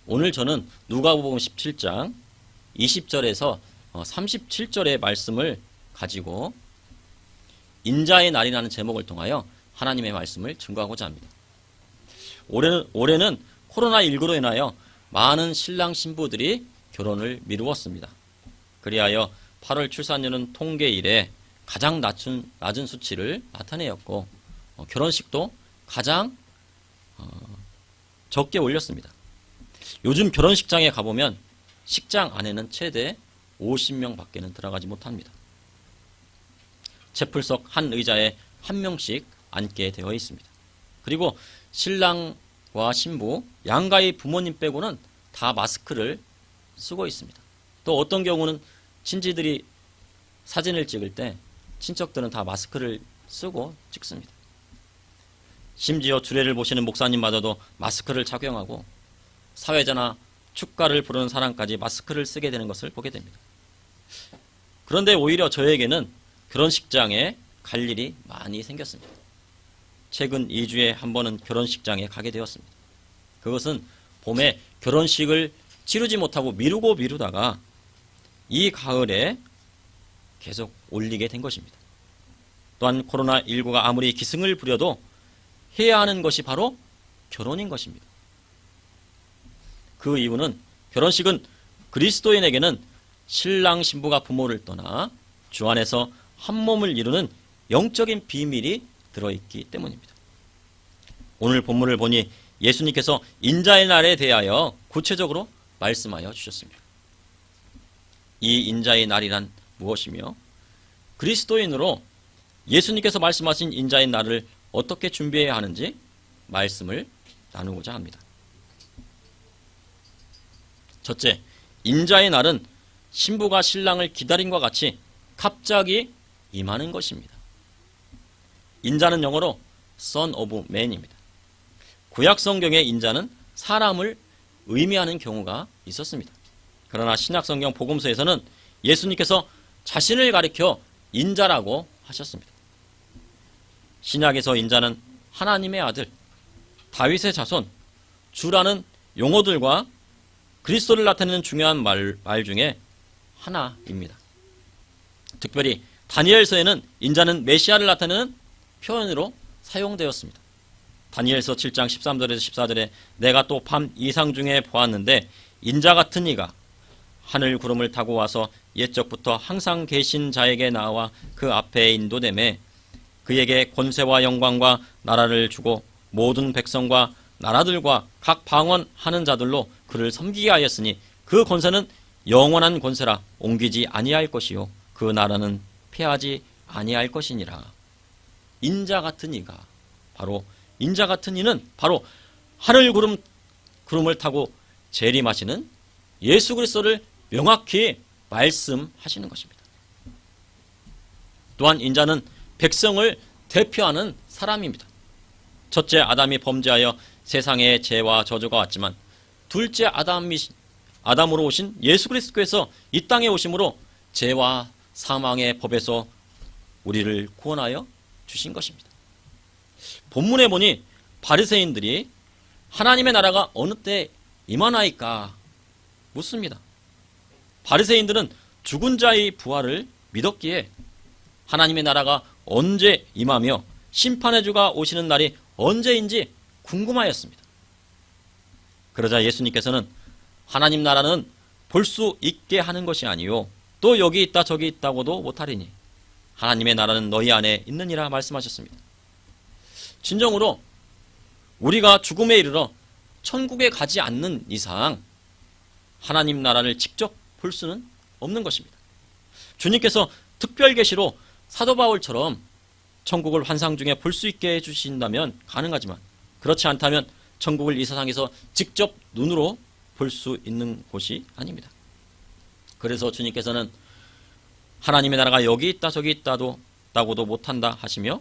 오늘 저는 누가복음 17장 20절에서 37절의 말씀을 가지고 인자의 날이라는 제목을 통하여 하나님의 말씀을 증거하고자 합니다. 올해는 코로나19로 인하여 많은 신랑 신부들이 결혼을 미루었습니다. 그리하여 8월 출산율은 통계 이래 가장 낮은 수치를 나타내었고 결혼식도 가장 적게 올렸습니다. 요즘 결혼식장에 가보면 식장 안에는 최대 50명 밖에는 들어가지 못합니다. 채플석 한 의자에 한 명씩 앉게 되어 있습니다. 그리고 신랑과 신부, 양가의 부모님 빼고는 다 마스크를 쓰고 있습니다. 또 어떤 경우는 친지들이 사진을 찍을 때 친척들은 다 마스크를 쓰고 찍습니다. 심지어 주례를 보시는 목사님마저도 마스크를 착용하고 사회자나 축가를 부르는 사람까지 마스크를 쓰게 되는 것을 보게 됩니다. 그런데 오히려 저에게는 결혼식장에 갈 일이 많이 생겼습니다. 최근 2주에 한 번은 결혼식장에 가게 되었습니다. 그것은 봄에 결혼식을 치르지 못하고 미루다가 이 가을에 계속 올리게 된 것입니다. 또한 코로나19가 아무리 기승을 부려도 해야 하는 것이 바로 결혼인 것입니다. 그 이유는 결혼식은 그리스도인에게는 신랑 신부가 부모를 떠나 주 안에서 한 몸을 이루는 영적인 비밀이 들어있기 때문입니다. 오늘 본문을 보니 예수님께서 인자의 날에 대하여 구체적으로 말씀하여 주셨습니다. 이 인자의 날이란 무엇이며 그리스도인으로 예수님께서 말씀하신 인자의 날을 어떻게 준비해야 하는지 말씀을 나누고자 합니다. 첫째, 인자의 날은 신부가 신랑을 기다림과 같이 갑자기 임하는 것입니다. 인자는 영어로 Son of Man입니다. 구약 성경의 인자는 사람을 의미하는 경우가 있었습니다. 그러나 신약 성경 복음서에서는 예수님께서 자신을 가리켜 인자라고 하셨습니다. 신약에서 인자는 하나님의 아들, 다윗의 자손, 주라는 용어들과 그리스도를 나타내는 중요한 말 중에 하나입니다. 특별히 다니엘서에는 인자는 메시아를 나타내는 표현으로 사용되었습니다. 다니엘서 7장 13절에서 14절에 내가 또 밤 이상 중에 보았는데 인자 같은 이가 하늘 구름을 타고 와서 옛적부터 항상 계신 자에게 나와 그 앞에 인도되매 그에게 권세와 영광과 나라를 주고 모든 백성과 나라들과 각 방언하는 자들로 그를 섬기게 하였으니 그 권세는 영원한 권세라 옮기지 아니할 것이요 그 나라는 패하지 아니할 것이니라. 인자 같은 이가 인자 같은 이는 바로 하늘 구름을 타고 재림하시는 예수 그리스도를 명확히 말씀하시는 것입니다. 또한 인자는 백성을 대표하는 사람입니다. 첫째 아담이 범죄하여 세상에 죄와 저주가 왔지만 둘째 아담으로 오신 예수 그리스도께서 이 땅에 오심으로 죄와 사망의 법에서 우리를 구원하여 주신 것입니다. 본문에 보니 바리새인들이 하나님의 나라가 어느 때 임하나이까 묻습니다. 바리새인들은 죽은 자의 부활을 믿었기에 하나님의 나라가 언제 임하며 심판의 주가 오시는 날이 언제인지 궁금하였습니다. 그러자 예수님께서는 하나님 나라는 볼 수 있게 하는 것이 아니요 또 여기 있다 저기 있다고도 못하리니 하나님의 나라는 너희 안에 있느니라 말씀하셨습니다. 진정으로 우리가 죽음에 이르러 천국에 가지 않는 이상 하나님 나라를 직접 볼 수는 없는 것입니다. 주님께서 특별 계시로 사도 바울처럼 천국을 환상 중에 볼 수 있게 해주신다면 가능하지만 그렇지 않다면 천국을 이 세상에서 직접 눈으로 볼 수 있는 곳이 아닙니다. 그래서 주님께서는 하나님의 나라가 여기 있다 저기 있다고도 못한다 하시며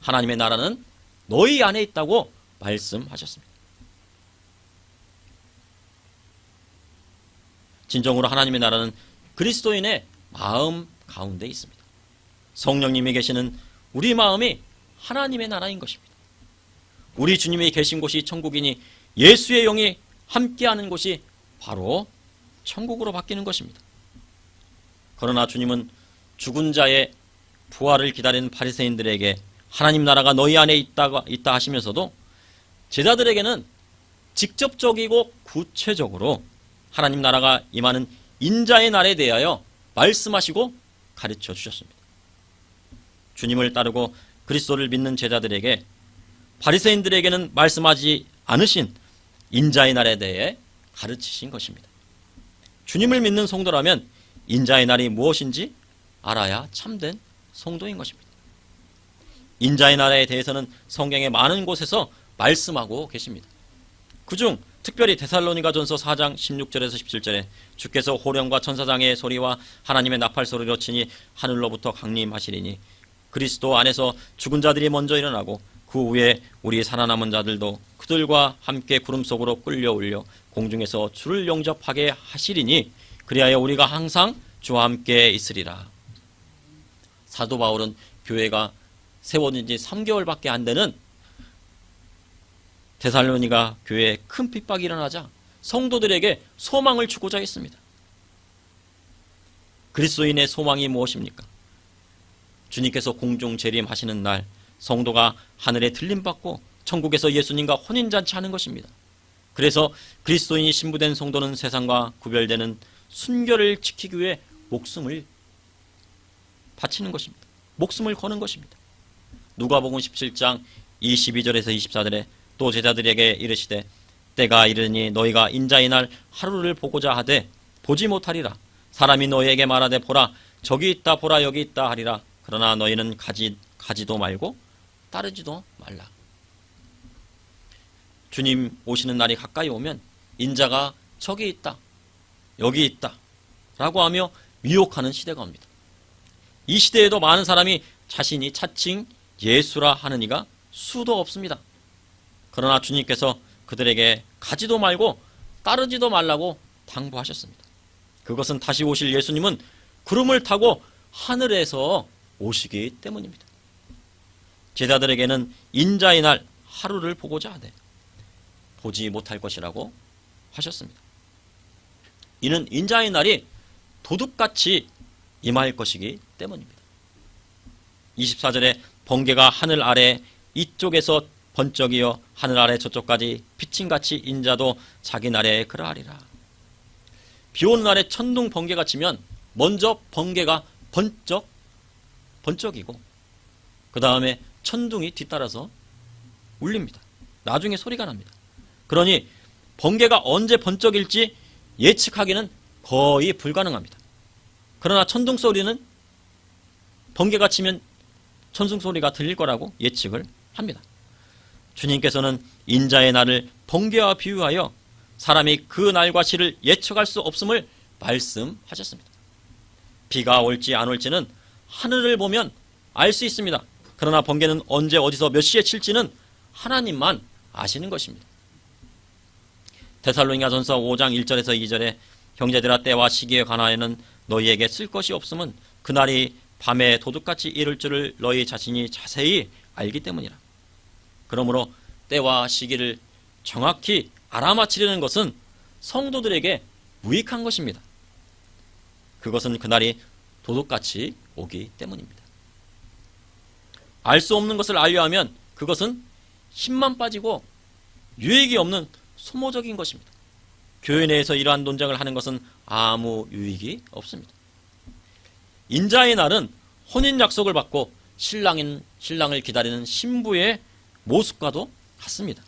하나님의 나라는 너희 안에 있다고 말씀하셨습니다. 진정으로 하나님의 나라는 그리스도인의 마음 가운데 있습니다. 성령님이 계시는 우리 마음이 하나님의 나라인 것입니다. 우리 주님이 계신 곳이 천국이니 예수의 영이 함께하는 곳이 바로 천국으로 바뀌는 것입니다. 그러나 주님은 죽은 자의 부활을 기다리는 바리새인들에게 하나님 나라가 너희 안에 있다 하시면서도 제자들에게는 직접적이고 구체적으로 하나님 나라가 임하는 인자의 날에 대하여 말씀하시고 가르쳐 주셨습니다. 주님을 따르고 그리스도를 믿는 제자들에게 바리새인들에게는 말씀하지 않으신 인자의 날에 대해 가르치신 것입니다. 주님을 믿는 성도라면 인자의 날이 무엇인지 알아야 참된 성도인 것입니다. 인자의 날에 대해서는 성경의 많은 곳에서 말씀하고 계십니다. 그중 특별히 데살로니가전서 4장 16절에서 17절에 주께서 호령과 천사장의 소리와 하나님의 나팔 소리로 치니 하늘로부터 강림하시리니 그리스도 안에서 죽은 자들이 먼저 일어나고 그 후에 우리 살아남은 자들도 그들과 함께 구름 속으로 끌려올려 공중에서 주를 영접하게 하시리니 그리하여 우리가 항상 주와 함께 있으리라. 사도 바울은 교회가 세워진 지 3개월밖에 안 되는 데살로니가 교회에 큰 핍박이 일어나자 성도들에게 소망을 주고자 했습니다. 그리스도인의 소망이 무엇입니까? 주님께서 공중 재림하시는 날 성도가 하늘에 들림받고 천국에서 예수님과 혼인잔치하는 것입니다. 그래서 그리스도인이 신부된 성도는 세상과 구별되는 순결을 지키기 위해 목숨을 바치는 것입니다. 목숨을 거는 것입니다. 누가복음 17장 22절에서 24절에 또 제자들에게 이르시되 때가 이르니 너희가 인자의 날 하루를 보고자 하되 보지 못하리라. 사람이 너희에게 말하되 보라 저기 있다 보라 여기 있다 하리라. 그러나 너희는 가지도 말고 따르지도 말라. 주님 오시는 날이 가까이 오면 인자가 저기 있다 여기 있다 라고 하며 미혹하는 시대가 옵니다. 이 시대에도 많은 사람이 자신이 차칭 예수라 하는 이가 수도 없습니다. 그러나 주님께서 그들에게 가지도 말고 따르지도 말라고 당부하셨습니다. 그것은 다시 오실 예수님은 구름을 타고 하늘에서 오시기 때문입니다. 제자들에게는 인자의 날 하루를 보고자 하되 보지 못할 것이라고 하셨습니다. 이는 인자의 날이 도둑같이 임할 것이기 때문입니다. 24절에 번개가 하늘 아래 이쪽에서 번쩍이어 하늘 아래 저쪽까지 비침같이 인자도 자기 날에 그러하리라. 비 오는 날에 천둥 번개가 치면 먼저 번개가 번쩍이고 그 다음에 천둥이 뒤따라서 울립니다. 나중에 소리가 납니다. 그러니 번개가 언제 번쩍일지 예측하기는 거의 불가능합니다. 그러나 천둥 소리는 번개가 치면 천둥 소리가 들릴 거라고 예측을 합니다. 주님께서는 인자의 날을 번개와 비유하여 사람이 그 날과 시를 예측할 수 없음을 말씀하셨습니다. 비가 올지 안 올지는 하늘을 보면 알 수 있습니다. 그러나 번개는 언제 어디서 몇 시에 칠지는 하나님만 아시는 것입니다. 데살로니가전서 5장 1절에서 2절에 형제들아 때와 시기에 관하여는 너희에게 쓸 것이 없음은 그날이 밤에 도둑같이 이를 줄을 너희 자신이 자세히 알기 때문이라. 그러므로 때와 시기를 정확히 알아맞히려는 것은 성도들에게 무익한 것입니다. 그것은 그날이 도둑같이 오기 때문입니다. 알 수 없는 것을 알려 하면 그것은 힘만 빠지고 유익이 없는 소모적인 것입니다. 교회 내에서 이러한 논쟁을 하는 것은 아무 유익이 없습니다. 인자의 날은 혼인 약속을 받고 신랑을 기다리는 신부의 모습과도 같습니다.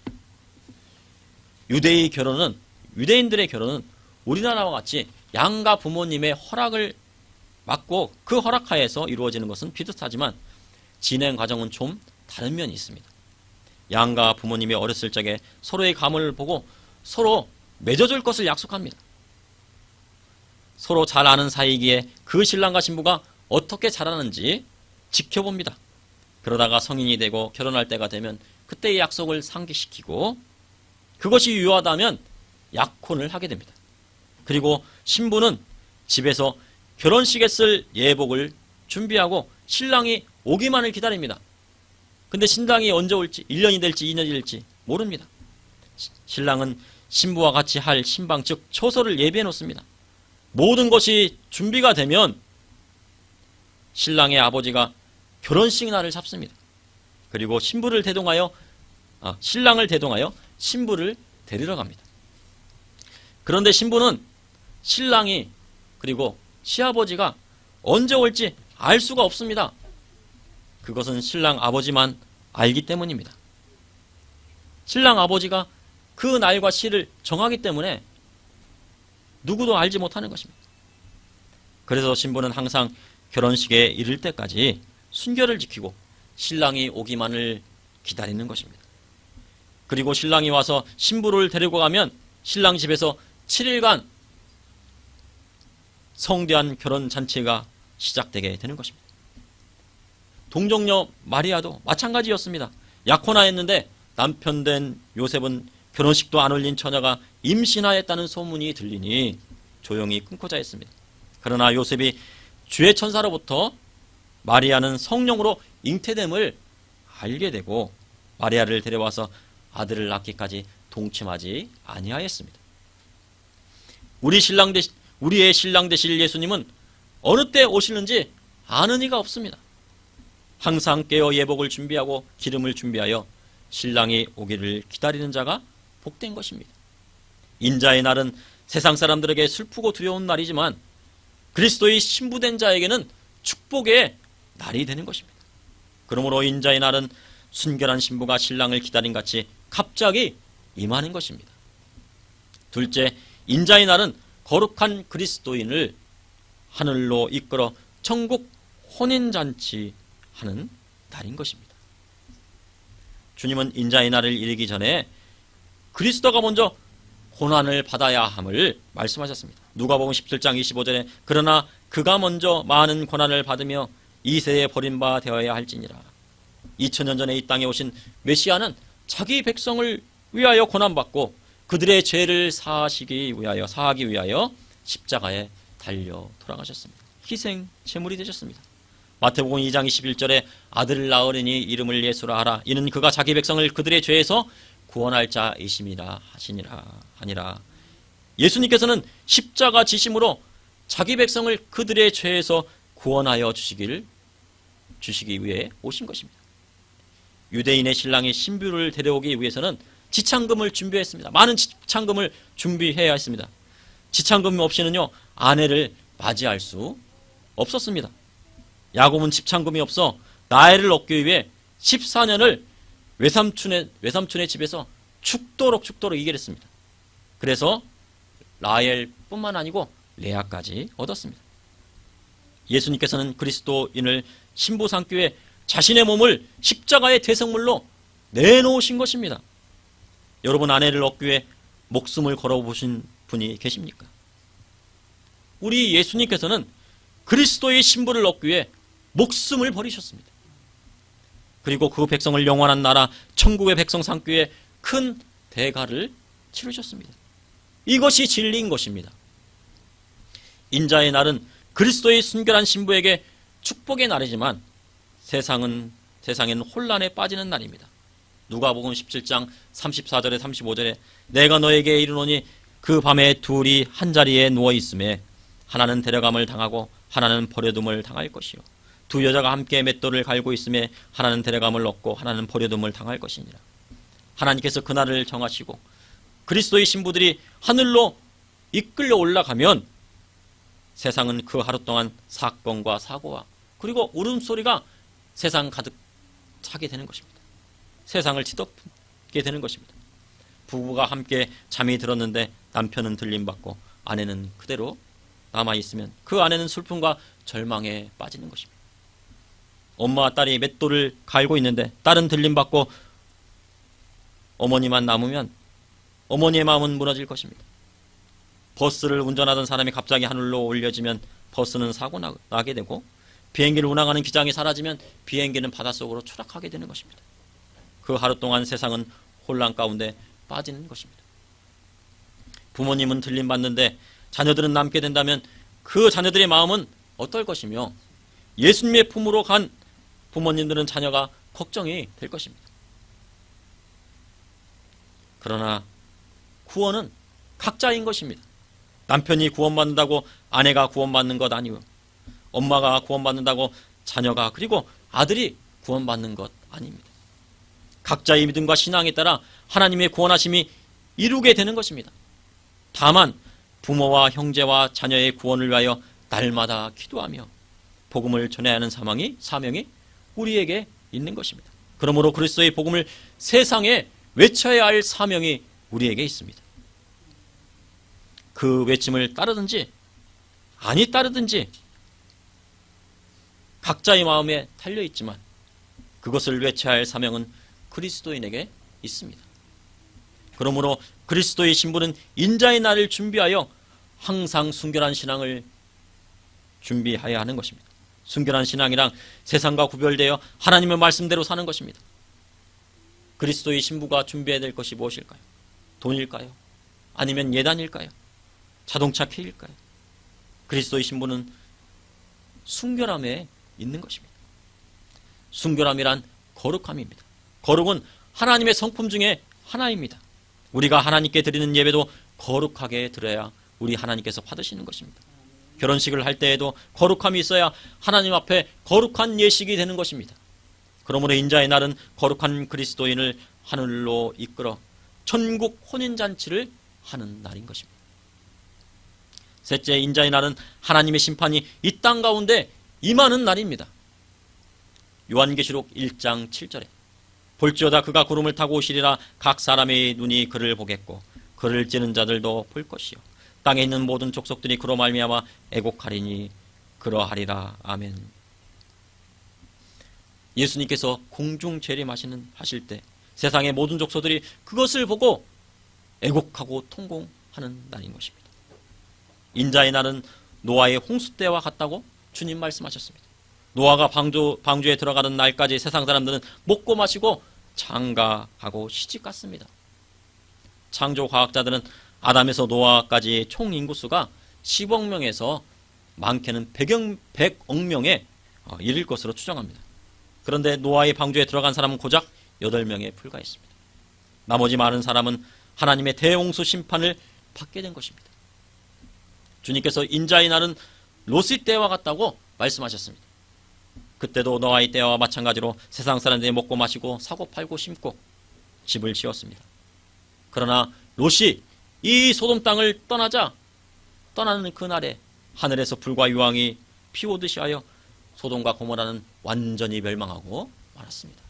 유대인들의 결혼은 우리나라와 같이 양가 부모님의 허락을 받고 그 허락하에서 이루어지는 것은 비슷하지만 진행 과정은 좀 다른 면이 있습니다. 양가 부모님이 어렸을 적에 서로의 가문을 보고 서로 맺어줄 것을 약속합니다. 서로 잘 아는 사이기에 그 신랑과 신부가 어떻게 자라는지 지켜봅니다. 그러다가 성인이 되고 결혼할 때가 되면 그때의 약속을 상기시키고 그것이 유효하다면 약혼을 하게 됩니다. 그리고 신부는 집에서 결혼식에 쓸 예복을 준비하고 신랑이 오기만을 기다립니다. 근데 신랑이 언제 올지 1년이 될지 2년이 될지 모릅니다. 신랑은 신부와 같이 할 신방 즉 처소를 예비해 놓습니다. 모든 것이 준비가 되면 신랑의 아버지가 결혼식 날을 잡습니다. 그리고 신랑을 대동하여 신부를 데리러 갑니다. 그런데 신부는 신랑이 그리고 시아버지가 언제 올지 알 수가 없습니다. 그것은 신랑 아버지만 알기 때문입니다. 신랑 아버지가 그 날과 시를 정하기 때문에 누구도 알지 못하는 것입니다. 그래서 신부는 항상 결혼식에 이를 때까지 순결을 지키고 신랑이 오기만을 기다리는 것입니다. 그리고 신랑이 와서 신부를 데리고 가면 신랑 집에서 7일간 성대한 결혼잔치가 시작되게 되는 것입니다. 동정녀 마리아도 마찬가지였습니다. 약혼하였는데 남편 된 요셉은 결혼식도 안 올린 처녀가 임신하였다는 소문이 들리니 조용히 끊고자 했습니다. 그러나 요셉이 주의 천사로부터 마리아는 성령으로 잉태됨을 알게 되고 마리아를 데려와서 아들을 낳기까지 동침하지 아니하였습니다. 우리의 신랑 되실 예수님은 어느 때 오시는지 아는 이가 없습니다. 항상 깨어 예복을 준비하고 기름을 준비하여 신랑이 오기를 기다리는 자가 복된 것입니다. 인자의 날은 세상 사람들에게 슬프고 두려운 날이지만 그리스도의 신부된 자에게는 축복의 날이 되는 것입니다. 그러므로 인자의 날은 순결한 신부가 신랑을 기다린 같이 갑자기 임하는 것입니다. 둘째, 인자의 날은 거룩한 그리스도인을 하늘로 이끌어 천국 혼인잔치 하는 날인 것입니다. 주님은 인자의 날을 이르기 전에 그리스도가 먼저 고난을 받아야 함을 말씀하셨습니다. 누가복음 17장 25절에 그러나 그가 먼저 많은 고난을 받으며 이 세대에 버림바 되어야 할지니라. 2000년 전에 이 땅에 오신 메시아는 자기 백성을 위하여 고난받고 그들의 죄를 사하기 위하여 십자가에 달려 돌아가셨습니다. 희생 제물이 되셨습니다. 마태복음 2장 21절에 아들을 낳으리니 이름을 예수라 하라. 이는 그가 자기 백성을 그들의 죄에서 구원할 자이심이라 하니라. 예수님께서는 십자가 지심으로 자기 백성을 그들의 죄에서 구원하여 주시기 위해 오신 것입니다. 유대인의 신랑이 신부를 데려오기 위해서는 지창금을 준비했습니다. 많은 지창금을 준비해야 했습니다. 지창금 없이는요 아내를 맞이할 수 없었습니다. 야곱은 지창금이 없어 나엘을 얻기 위해 14년을 외삼촌의 집에서 죽도록 이겨냈습니다. 그래서 라헬뿐만 아니고 레아까지 얻었습니다. 예수님께서는 그리스도인을 신부 삼기 위해 자신의 몸을 십자가의 대성물로 내놓으신 것입니다. 여러분 아내를 얻기 위해 목숨을 걸어보신 분이 계십니까? 우리 예수님께서는 그리스도의 신부를 얻기 위해 목숨을 버리셨습니다. 그리고 그 백성을 영원한 나라 천국의 백성 삼기 위해 큰 대가를 치르셨습니다. 이것이 진리인 것입니다. 인자의 날은 그리스도의 순결한 신부에게 축복의 날이지만 세상엔 혼란에 빠지는 날입니다. 누가복음 17장 34절에 35절에 내가 너에게 이르노니 그 밤에 둘이 한자리에 누워있음에 하나는 데려감을 당하고 하나는 버려둠을 당할 것이요 두 여자가 함께 맷돌을 갈고 있음에 하나는 데려감을 얻고 하나는 버려둠을 당할 것이니라. 하나님께서 그날을 정하시고 그리스도의 신부들이 하늘로 이끌려 올라가면 세상은 그 하루 동안 사건과 사고와 그리고 울음소리가 세상 가득 차게 되는 것입니다. 세상을 뒤덮게 되는 것입니다. 부부가 함께 잠이 들었는데 남편은 들림받고 아내는 그대로 남아있으면 그 아내는 슬픔과 절망에 빠지는 것입니다. 엄마와 딸이 맷돌을 갈고 있는데 딸은 들림받고 어머니만 남으면 어머니의 마음은 무너질 것입니다. 버스를 운전하던 사람이 갑자기 하늘로 올려지면 버스는 사고 나게 되고 비행기를 운항하는 기장이 사라지면 비행기는 바닷속으로 추락하게 되는 것입니다. 그 하루 동안 세상은 혼란 가운데 빠지는 것입니다. 부모님은 들림받는데 자녀들은 남게 된다면 그 자녀들의 마음은 어떨 것이며 예수님의 품으로 간 부모님들은 자녀가 걱정이 될 것입니다. 그러나 구원은 각자인 것입니다. 남편이 구원받는다고 아내가 구원받는 것 아니고, 엄마가 구원받는다고 자녀가, 그리고 아들이 구원받는 것 아닙니다. 각자의 믿음과 신앙에 따라 하나님의 구원하심이 이루게 되는 것입니다. 다만 부모와 형제와 자녀의 구원을 위하여 날마다 기도하며 복음을 전해야 하는 사명이 우리에게 있는 것입니다. 그러므로 그리스도의 복음을 세상에 외쳐야 할 사명이 우리에게 있습니다. 그 외침을 따르든지 아니 따르든지 각자의 마음에 달려있지만 그것을 외쳐야 할 사명은 그리스도인에게 있습니다. 그러므로 그리스도의 신부는 인자의 날을 준비하여 항상 순결한 신앙을 준비해야 하는 것입니다. 순결한 신앙이란 세상과 구별되어 하나님의 말씀대로 사는 것입니다. 그리스도의 신부가 준비해야 될 것이 무엇일까요? 돈일까요? 아니면 예단일까요? 자동차 키일까요? 그리스도의 신부는 순결함에 있는 것입니다. 순결함이란 거룩함입니다. 거룩은 하나님의 성품 중에 하나입니다. 우리가 하나님께 드리는 예배도 거룩하게 드려야 우리 하나님께서 받으시는 것입니다. 결혼식을 할 때에도 거룩함이 있어야 하나님 앞에 거룩한 예식이 되는 것입니다. 그러므로 인자의 날은 거룩한 그리스도인을 하늘로 이끌어 천국 혼인잔치를 하는 날인 것입니다. 셋째, 인자의 날은 하나님의 심판이 이 땅 가운데 임하는 날입니다. 요한계시록 1장 7절에 볼지어다 그가 구름을 타고 오시리라. 각 사람의 눈이 그를 보겠고 그를 찌는 자들도 볼 것이요 땅에 있는 모든 족속들이 그로 말미암아 애곡하리니 그러하리라. 아멘. 예수님께서 공중 재림하실 때 세상의 모든 족속들이 그것을 보고 애곡하고 통공하는 날인 것입니다. 인자의 날은 노아의 홍수 때와 같다고 주님 말씀하셨습니다. 노아가 방주에 들어가는 날까지 세상 사람들은 먹고 마시고 장가가고 시집갔습니다. 창조 과학자들은 아담에서 노아까지 총 인구수가 10억 명에서 많게는 100억 명에 이를 것으로 추정합니다. 그런데 노아의 방주에 들어간 사람은 고작 8명에 불과했습니다. 나머지 많은 사람은 하나님의 대홍수 심판을 받게 된 것입니다. 주님께서 인자의 날은 롯의 때와 같다고 말씀하셨습니다. 그때도 노아의 때와 마찬가지로 세상 사람들이 먹고 마시고 사고 팔고 심고 집을 지었습니다. 그러나 롯이 이 소돔 땅을 떠나는 그날에 하늘에서 불과 유황이 피오듯이 하여 소돔과 고모라는 완전히 멸망하고 말았습니다.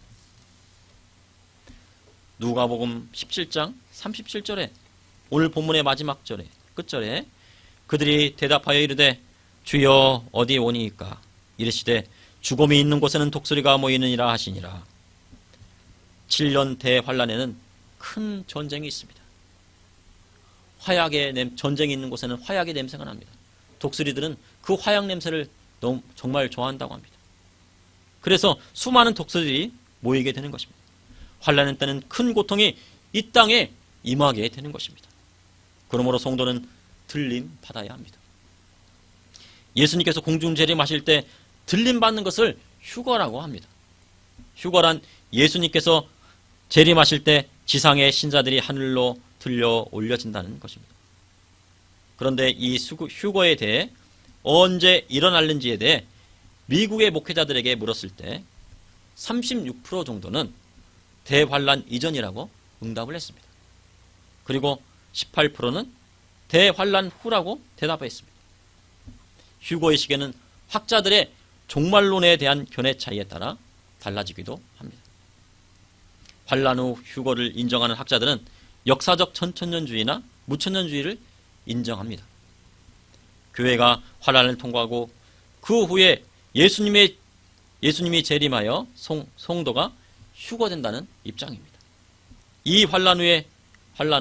누가복음 17장 37절에 오늘 본문의 마지막 절에 끝절에 그들이 대답하여 이르되 주여 어디 오니이까 이르시되 죽음이 있는 곳에는 독수리가 모이느니라 하시니라. 7년 대환란에는 큰 전쟁이 있습니다. 전쟁이 있는 곳에는 화약의 냄새가 납니다. 독수리들은 그 화약 냄새를 정말 좋아한다고 합니다. 그래서 수많은 독수리들이 모이게 되는 것입니다. 환란의 때는 큰 고통이 이 땅에 임하게 되는 것입니다. 그러므로 성도는 들림 받아야 합니다. 예수님께서 공중 재림하실 때 들림 받는 것을 휴거라고 합니다. 휴거란 예수님께서 재림하실 때 지상의 신자들이 하늘로 들려 올려진다는 것입니다. 그런데 이 휴거에 대해 언제 일어날는지에 대해 미국의 목회자들에게 물었을 때 36% 정도는 대환란 이전이라고 응답을 했습니다. 그리고 18%는 대환란 후라고 대답했습니다. 휴거의 시계는 학자들의 종말론에 대한 견해 차이에 따라 달라지기도 합니다. 환란 후 휴거를 인정하는 학자들은 역사적 전천년주의나 무천년주의를 인정합니다. 교회가 환란을 통과하고 그 후에 예수님이 재림하여 성도가 휴거된다는 입장입니다. 이 환란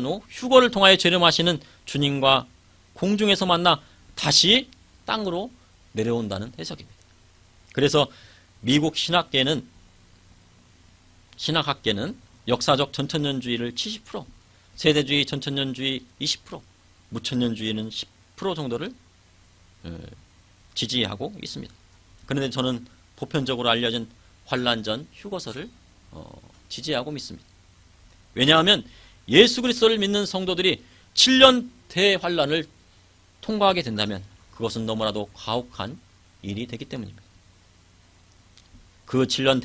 후 휴거를 통하여 재림하시는 주님과 공중에서 만나 다시 땅으로 내려온다는 해석입니다. 그래서 미국 신학학계는 역사적 전천년주의를 70%, 세대주의 전천년주의 20%, 무천년주의는 10% 정도를 지지하고 있습니다. 그런데 저는 보편적으로 알려진 환란 전 휴거설을 지지하고 믿습니다. 왜냐하면 예수 그리스도를 믿는 성도들이 7년 대환란을 통과하게 된다면 그것은 너무나도 가혹한 일이 되기 때문입니다. 그 7년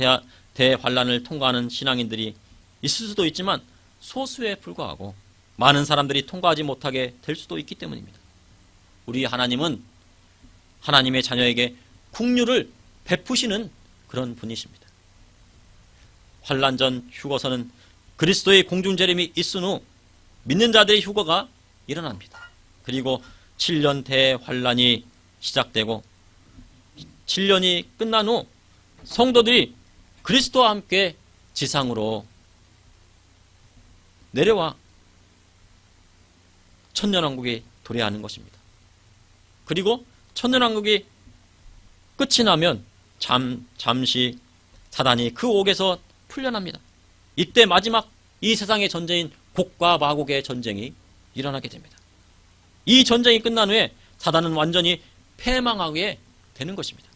대환란을 통과하는 신앙인들이 있을 수도 있지만 소수에 불과하고 많은 사람들이 통과하지 못하게 될 수도 있기 때문입니다. 우리 하나님은 하나님의 자녀에게 긍휼을 베푸시는 그런 분이십니다. 환란 전 휴거서는 그리스도의 공중재림이 있은 후 믿는 자들의 휴거가 일어납니다. 그리고 7년 대환란이 시작되고 7년이 끝난 후 성도들이 그리스도와 함께 지상으로 내려와 천년왕국에 도래하는 것입니다. 그리고 천년왕국이 끝이 나면 잠시 사단이 그 옥에서 풀려납니다. 이때 마지막 이 세상의 전쟁인 곡과 마곡의 전쟁이 일어나게 됩니다. 이 전쟁이 끝난 후에 사단은 완전히 패망하게 되는 것입니다.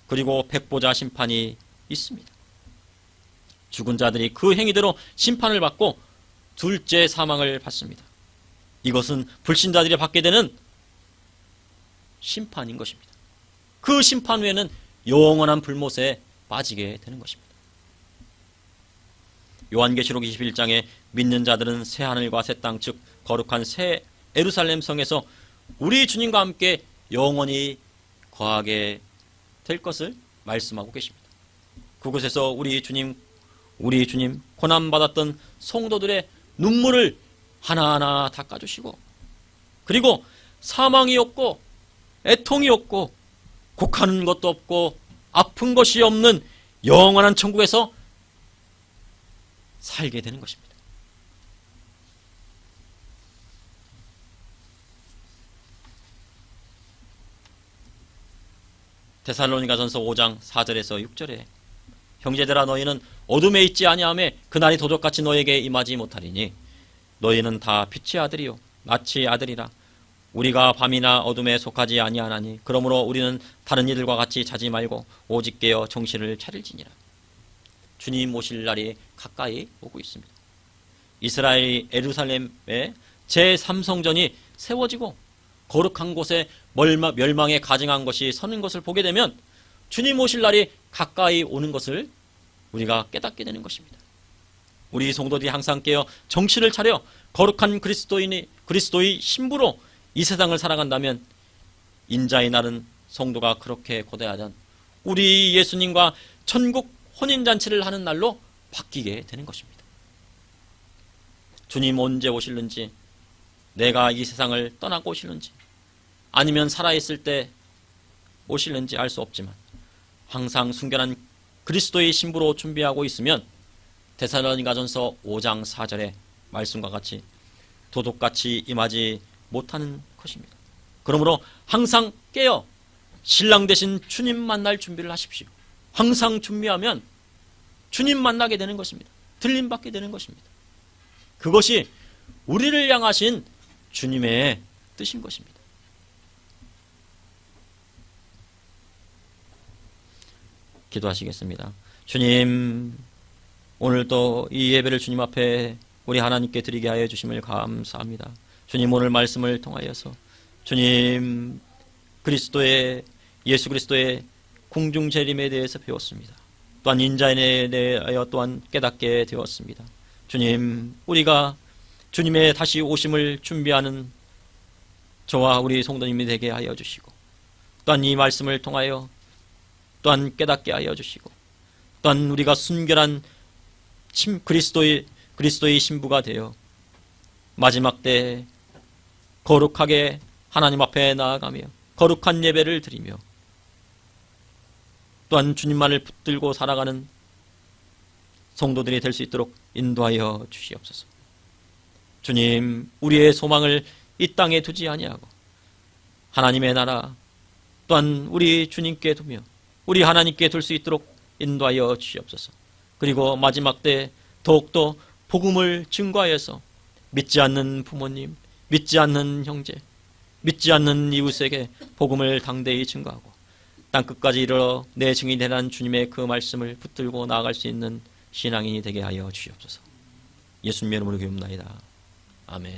그리고 백보자 심판이 있습니다. 죽은 자들이 그 행위대로 심판을 받고 둘째 사망을 받습니다. 이것은 불신자들이 받게 되는 심판인 것입니다. 그 심판 후에는 영원한 불못에 빠지게 되는 것입니다. 요한계시록 21장에 믿는 자들은 새 하늘과 새 땅, 즉 거룩한 새 예루살렘 성에서 우리 주님과 함께 영원히 거하게 될 것을 말씀하고 계십니다. 그곳에서 우리 주님 고난받았던 성도들의 눈물을 하나하나 닦아주시고, 그리고 사망이 없고 애통이 없고 곡하는 것도 없고 아픈 것이 없는 영원한 천국에서 살게 되는 것입니다. 데살로니가전서 5장 4절에서 6절에 형제들아 너희는 어둠에 있지 아니하며 그날이 도적같이 너에게 임하지 못하리니 너희는 다 빛의 아들이요 낯의 아들이라. 우리가 밤이나 어둠에 속하지 아니하나니 그러므로 우리는 다른 이들과 같이 자지 말고 오직 깨어 정신을 차릴지니라. 주님 오실 날이 가까이 오고 있습니다. 이스라엘 예루살렘에 제3성전이 세워지고 거룩한 곳에 멸망에 가증한 것이 서는 것을 보게 되면 주님 오실 날이 가까이 오는 것을 우리가 깨닫게 되는 것입니다. 우리 성도들이 항상 깨어 정신을 차려 거룩한 그리스도의 신부로 이 세상을 살아간다면 인자의 날은 성도가 그렇게 고대하던 우리 예수님과 천국 혼인잔치를 하는 날로 바뀌게 되는 것입니다. 주님 언제 오실는지, 내가 이 세상을 떠나고 오실는지, 아니면 살아있을 때 오실는지 알 수 없지만 항상 순결한 그리스도의 신부로 준비하고 있으면 데살로니가전서 5장 4절의 말씀과 같이 도둑같이 임하지 못하는 것입니다. 그러므로 항상 깨어 신랑 되신 주님 만날 준비를 하십시오. 항상 준비하면 주님 만나게 되는 것입니다. 들림받게 되는 것입니다. 그것이 우리를 향하신 주님의 뜻인 것입니다. 기도하시겠습니다. 주님, 오늘도 이 예배를 주님 앞에 우리 하나님께 드리게 하여 주심을 감사합니다. 주님, 오늘 말씀을 통하여서 주님 예수 그리스도의 공중 재림에 대해서 배웠습니다. 또한 인자에 대하여 또한 깨닫게 되었습니다. 주님, 우리가 주님의 다시 오심을 준비하는 저와 우리 성도님이 되게 하여 주시고, 또한 이 말씀을 통하여 또한 깨닫게 하여 주시고, 또한 우리가 순결한 그리스도의 신부가 되어 마지막 때 거룩하게 하나님 앞에 나아가며 거룩한 예배를 드리며 또한 주님만을 붙들고 살아가는 성도들이 될 수 있도록 인도하여 주시옵소서. 주님, 우리의 소망을 이 땅에 두지 아니하고 하나님의 나라 또한 우리 주님께 두며 우리 하나님께 둘 수 있도록 인도하여 주시옵소서. 그리고 마지막 때 더욱더 복음을 증거하여서 믿지 않는 부모님, 믿지 않는 형제, 믿지 않는 이웃에게 복음을 당대히 증거하고 땅끝까지 이르러 내 증인이 되는 주님의 그 말씀을 붙들고 나아갈 수 있는 신앙인이 되게 하여 주시옵소서. 예수님의 이름으로 기도합나이다. 아멘.